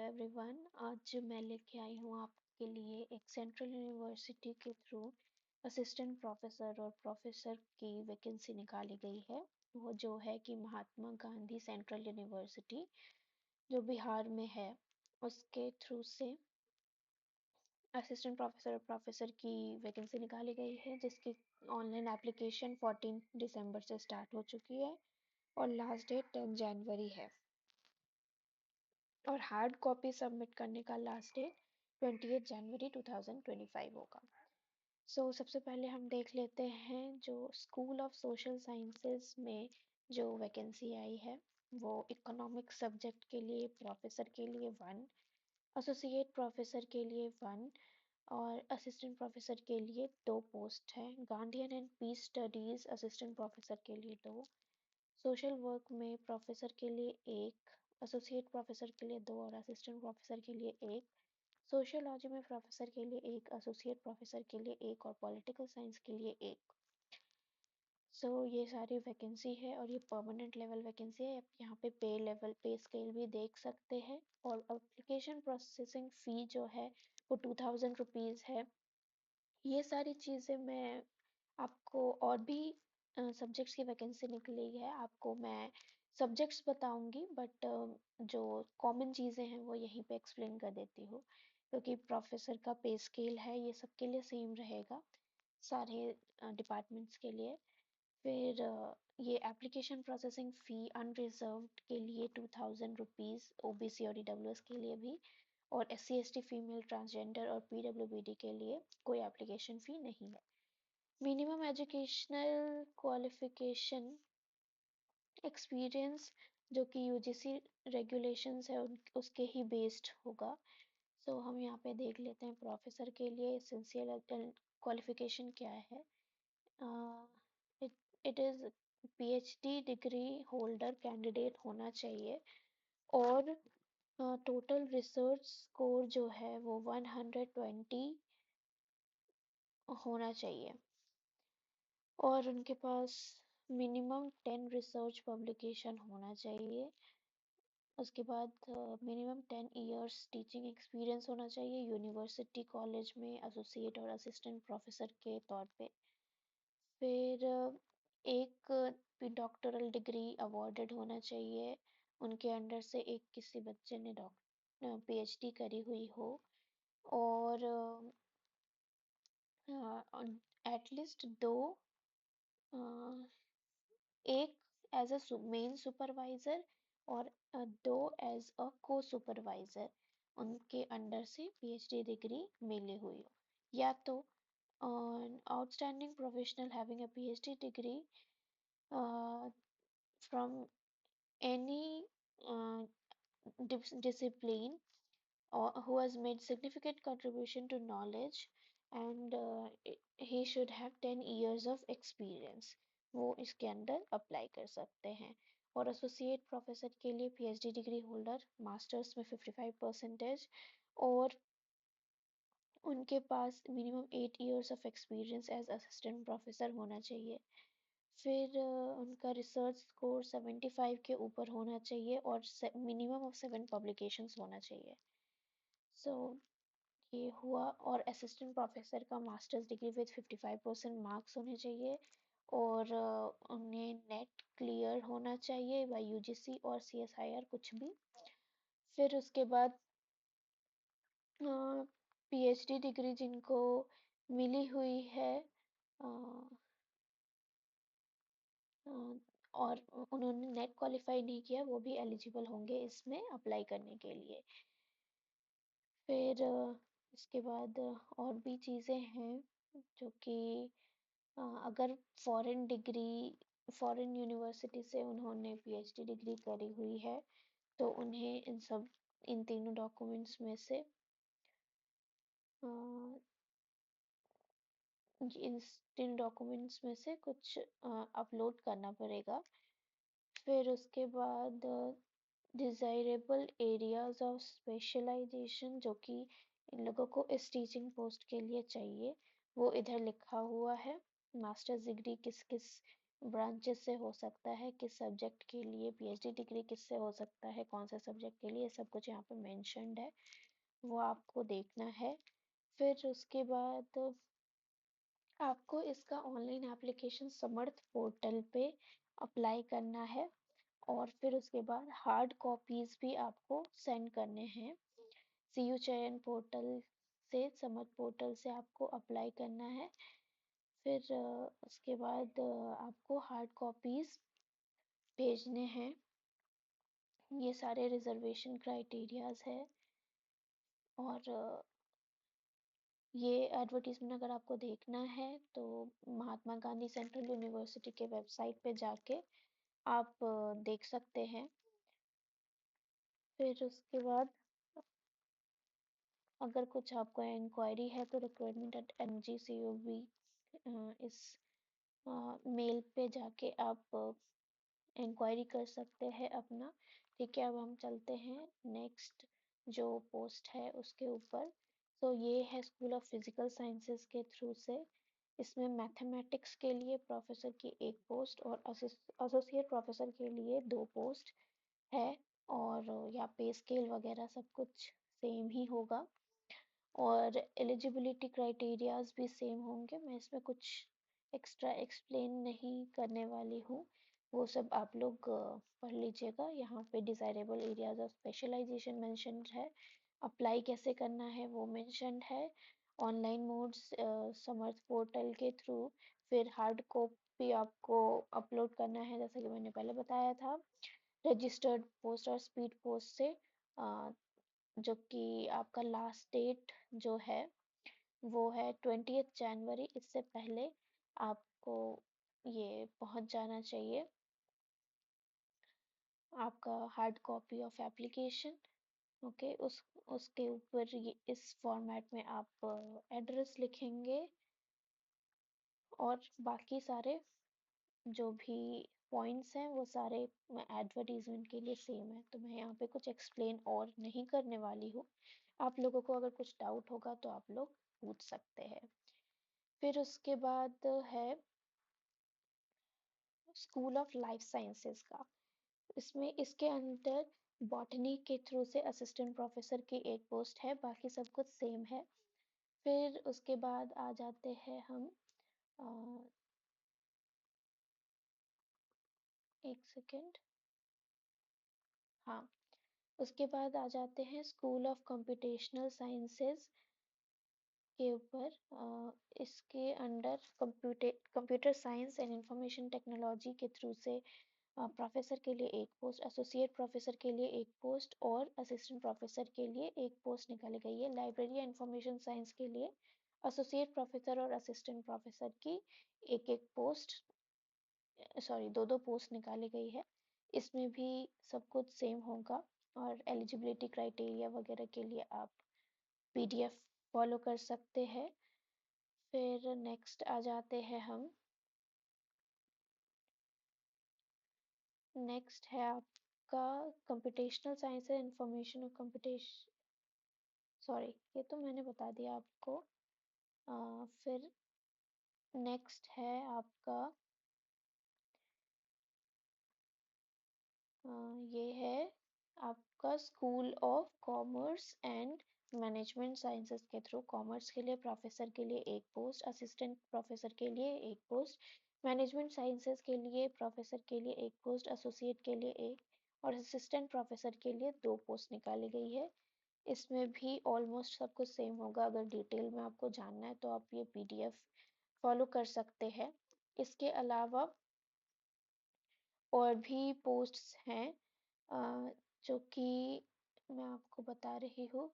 Everyone. आज मैं लेके आई हूँ आपके लिए एक सेंट्रल यूनिवर्सिटी के थ्रू असिस्टेंट प्रोफेसर और प्रोफेसर की वैकेंसी निकाली गई है। वो जो है कि महात्मा गांधी सेंट्रल यूनिवर्सिटी जो बिहार में है उसके थ्रू से असिस्टेंट प्रोफेसर और प्रोफेसर की वैकेंसी निकाली गई है, जिसकी ऑनलाइन एप्लीकेशन 14 दिसंबर से स्टार्ट हो चुकी है और लास्ट डेट 10 जनवरी है और हार्ड कॉपी सबमिट करने का लास्ट डेट 28 जनवरी 2025 होगा। सबसे पहले हम देख लेते हैं जो स्कूल ऑफ सोशल साइंसेज में जो वैकेंसी आई है। वो इकोनॉमिक सब्जेक्ट के लिए प्रोफेसर के लिए 1, एसोसिएट प्रोफेसर के लिए 1 और असिस्टेंट प्रोफेसर के लिए 2 पोस्ट हैं। Gandhian and peace studies assistant professor के लिए 2, सोशल वर्क में प्रोफेसर के लिए 1, एसोसिएट प्रोफेसर के लिए 2 और असिस्टेंट प्रोफेसर के लिए 1, सोशियोलॉजी में प्रोफेसर के लिए 1, एसोसिएट प्रोफेसर के लिए 1 और पॉलिटिकल साइंस के लिए 1। ये सारी वैकेंसी है और ये परमानेंट लेवल वैकेंसी है। आप यहाँ पे पे लेवल पे स्केल भी देख सकते हैं और एप्लीकेशन प्रोसेसिंग फ़ी जो है वो 2000 रुपीज़ है। ये सारी चीज़ें मैं आपको और भी सब्जेक्ट्स की वैकेंसी निकली है, आपको मैं सब्जेक्ट्स बताऊंगी, बट जो कॉमन चीज़ें हैं वो यहीं पे एक्सप्लेन कर देती हूँ, क्योंकि प्रोफेसर का पे स्केल है ये सबके लिए सेम रहेगा, सारे डिपार्टमेंट्स के लिए। फिर ये एप्लीकेशन प्रोसेसिंग फ़ी अनरिजर्व्ड के लिए 2000 रुपीज़, ओबीसी और ईडब्ल्यूएस के लिए भी, और एससी एसटी फीमेल ट्रांसजेंडर और पीडब्ल्यूबीडी के लिए कोई एप्लीकेशन फ़ी नहीं है। मिनिमम एजुकेशनल क्वालिफिकेशन एक्सपीरियंस जो कि यूजीसी रेगुलेशंस है उसके ही बेस्ड होगा। हम यहाँ पे देख लेते हैं प्रोफेसर के लिए एसेंशियल क्वालिफिकेशन क्या है। It is PhD degree holder candidate होना चाहिए और टोटल रिसर्च स्कोर जो है वो 120 होना चाहिए और उनके पास मिनिमम 10 रिसर्च पब्लिकेशन होना चाहिए। उसके बाद मिनिमम 10 इयर्स टीचिंग एक्सपीरियंस होना चाहिए यूनिवर्सिटी कॉलेज में एसोसिएट और असिस्टेंट प्रोफेसर के तौर पे। फिर एक डॉक्टरल डिग्री अवॉर्डेड होना चाहिए, उनके अंडर से एक किसी बच्चे ने पीएचडी करी हुई हो और एटलीस्ट 2, एक एज अ मेन सुपरवाइजर और 2 एज अ को सुपरवाइजर उनके अंडर से पीएचडी डिग्री मिली हुई हो, या तो outstanding professional having a PhD degree from any discipline or who has made significant contribution to knowledge and he should have 10 years of experience, वो इसके अंदर अप्लाई कर सकते हैं। और एसोसिएट प्रोफेसर के लिए पीएचडी डिग्री होल्डर, मास्टर्स में 55% और उनके पास minimum 8 years of experience as assistant professor होना चाहिए। फिर उनका रिसर्च स्कोर 75 के ऊपर होना चाहिए और मिनिमम ऑफ 7 पब्लिकेशंस होना चाहिए। ये हुआ। और असिस्टेंट प्रोफेसर का मास्टर्स डिग्री विद 55% मार्क्स होने चाहिए और उन्हें नेट क्लियर होना चाहिए बाय यूजीसी और सीएसआईआर कुछ भी। फिर उसके बाद पीएचडी डिग्री जिनको मिली हुई है और उन्होंने नेट क्वालिफाई नहीं किया वो भी एलिजिबल होंगे इसमें अप्लाई करने के लिए। फिर इसके बाद और भी चीज़ें हैं जो कि अगर फॉरेन यूनिवर्सिटी से उन्होंने पीएचडी डिग्री करी हुई है तो उन्हें इन तीनों डॉक्यूमेंट्स में से इन तीन डॉक्यूमेंट्स में से कुछ अपलोड करना पड़ेगा। फिर उसके बाद डिज़ायरेबल एरियाज ऑफ स्पेशलाइजेशन जो कि इन लोगों को इस टीचिंग पोस्ट के लिए चाहिए वो इधर लिखा हुआ है। मास्टर्स डिग्री किस किस ब्रांचेस से हो सकता है, किस सब्जेक्ट के लिए पीएचडी डिग्री किससे हो सकता है, कौन से सब्जेक्ट के लिए, सब कुछ यहाँ पे मेंशन्ड है, वो आपको देखना है। फिर उसके बाद आपको इसका ऑनलाइन एप्लीकेशन समर्थ पोर्टल पे अप्लाई करना है, और फिर उसके बाद हार्ड कॉपीज भी आपको सेंड करने हैं। सीयू चयन पोर्टल से, समर्थ पोर्टल से आपको अप्लाई करना है। फिर उसके बाद आपको हार्ड कॉपीज भेजने हैं। ये सारे रिजर्वेशन क्राइटेरियाज है। और ये एडवर्टीजमेंट अगर आपको देखना है तो महात्मा गांधी सेंट्रल यूनिवर्सिटी के वेबसाइट पे जाके आप देख सकते हैं। फिर उसके बाद अगर कुछ आपको इंक्वायरी है तो recruitment@mgcov इस मेल पे जाके आप इंक्वायरी कर सकते हैं अपना। ठीक है, अब हम चलते हैं नेक्स्ट जो पोस्ट है उसके ऊपर। तो ये है स्कूल ऑफ फिजिकल साइंसेज के थ्रू से। इसमें मैथमेटिक्स के लिए प्रोफेसर की एक पोस्ट और एसोसिएट प्रोफेसर के लिए 2 पोस्ट है। और या पे स्केल वगैरह सब कुछ सेम ही होगा, और एलिजिबिलिटी क्राइटेरियाज भी सेम होंगे। मैं इसमें कुछ एक्स्ट्रा एक्सप्लेन नहीं करने वाली हूँ, वो सब आप लोग पढ़ लीजिएगा। यहाँ पे desirable areas of specialization mentioned है, अप्लाई कैसे करना है वो मेंशन्ड है, ऑनलाइन मोड्स समर्थ पोर्टल के थ्रू। फिर हार्ड कॉपी आपको अपलोड करना है जैसा कि मैंने पहले बताया था, रजिस्टर्ड पोस्ट और स्पीड पोस्ट से, जो कि आपका लास्ट डेट जो है वो है 20th जनवरी। इससे पहले आपको ये पहुंच जाना चाहिए, आपका hard copy of application. Okay, उसके ऊपर ये इस फॉर्मेट में आप एड्रेस लिखेंगे, और बाकी सारे जो भी पॉइंट्स हैं वो सारे एडवर्टीजमेंट के लिए सेम है, तो मैं यहाँ पे कुछ एक्सप्लेन और नहीं करने वाली हूँ। आप लोगों को अगर कुछ डाउट होगा तो आप लोग पूछ सकते हैं। फिर उसके बाद है स्कूल ऑफ लाइफ साइंसेज का। इसमें इसके अंदर बॉटनी के थ्रू से असिस्टेंट प्रोफेसर की एक पोस्ट है, बाकी सब कुछ सेम है। फिर उसके बाद आ जाते हैं हम एक सेकेंड, हाँ, उसके बाद आ जाते हैं स्कूल ऑफ कंप्यूटेशनल साइंसेज के ऊपर। इसके under computer science and information technology के थ्रू से प्रोफेसर के लिए एक पोस्ट, एसोसिएट प्रोफेसर के लिए एक पोस्ट और असिस्टेंट प्रोफेसर के लिए एक पोस्ट निकाली गई है। लाइब्रेरी एंड इंफॉर्मेशन साइंस के लिए एसोसिएट प्रोफेसर और असिस्टेंट प्रोफेसर की एक एक पोस्ट, सॉरी, दो दो पोस्ट निकाली गई है। इसमें भी सब कुछ सेम होगा, और एलिजिबिलिटी क्राइटेरिया वगैरह के लिए आप पीडीएफ फॉलो कर सकते हैं। फिर नेक्स्ट आ जाते हैं हम, नेक्स्ट है आपका कंप्यूटेशनल साइंस एंड इंफॉर्मेशन और कंप्यूटेशन, सॉरी ये तो मैंने बता दिया आपको। फिर नेक्स्ट है आपका ये है आपका school of commerce and management sciences के थ्रू कॉमर्स के लिए प्रोफेसर के लिए एक पोस्ट, असिस्टेंट प्रोफेसर के लिए एक पोस्ट, मैनेजमेंट साइंसेज के लिए प्रोफेसर के लिए एक पोस्ट, एसोसिएट के लिए एक, और असिस्टेंट प्रोफेसर के लिए 2 पोस्ट निकाली गई है। इसमें भी ऑलमोस्ट सब कुछ सेम होगा। अगर डिटेल में आपको जानना है तो आप ये पीडीएफ फॉलो कर सकते हैं। इसके अलावा और भी पोस्ट्स हैं जो कि मैं आपको बता रही हूँ।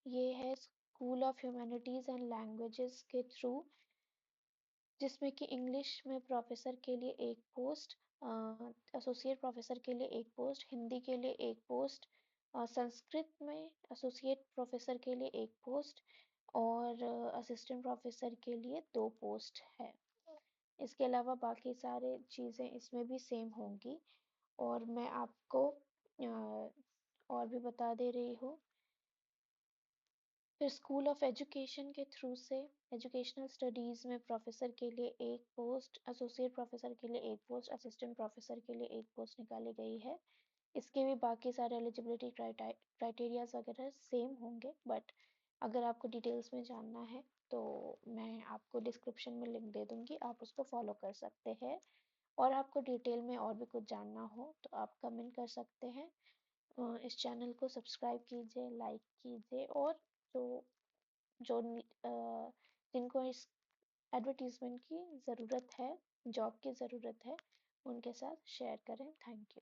ये है school of humanities and languages के थ्रू, जिसमें कि इंग्लिश में प्रोफेसर के लिए एक पोस्ट, एसोसिएट प्रोफेसर के लिए एक पोस्ट, हिंदी के लिए एक पोस्ट, संस्कृत में एसोसिएट प्रोफेसर के लिए एक पोस्ट, और असिस्टेंट प्रोफेसर के लिए 2 पोस्ट है। इसके अलावा बाकी सारे चीज़ें इसमें भी सेम होंगी। और मैं आपको और भी बता दे रही हूँ। फिर स्कूल ऑफ एजुकेशन के थ्रू से एजुकेशनल स्टडीज़ में प्रोफेसर के लिए एक पोस्ट, एसोसिएट प्रोफेसर के लिए एक पोस्ट, असिस्टेंट प्रोफेसर के लिए एक पोस्ट निकाली गई है। इसके भी बाकी सारे एलिजिबिलिटी क्राइटेरियाज वगैरह सेम होंगे, बट अगर आपको डिटेल्स में जानना है तो मैं आपको डिस्क्रिप्शन में लिंक दे दूँगी, आप उसको फॉलो कर सकते हैं। और आपको डिटेल में और भी कुछ जानना हो तो आप कमेंट कर सकते हैं। इस चैनल को सब्सक्राइब कीजिए, लाइक कीजिए, और जो जो जिनको इस एडवर्टीजमेंट की ज़रूरत है, जॉब की ज़रूरत है, उनके साथ शेयर करें। Thank you.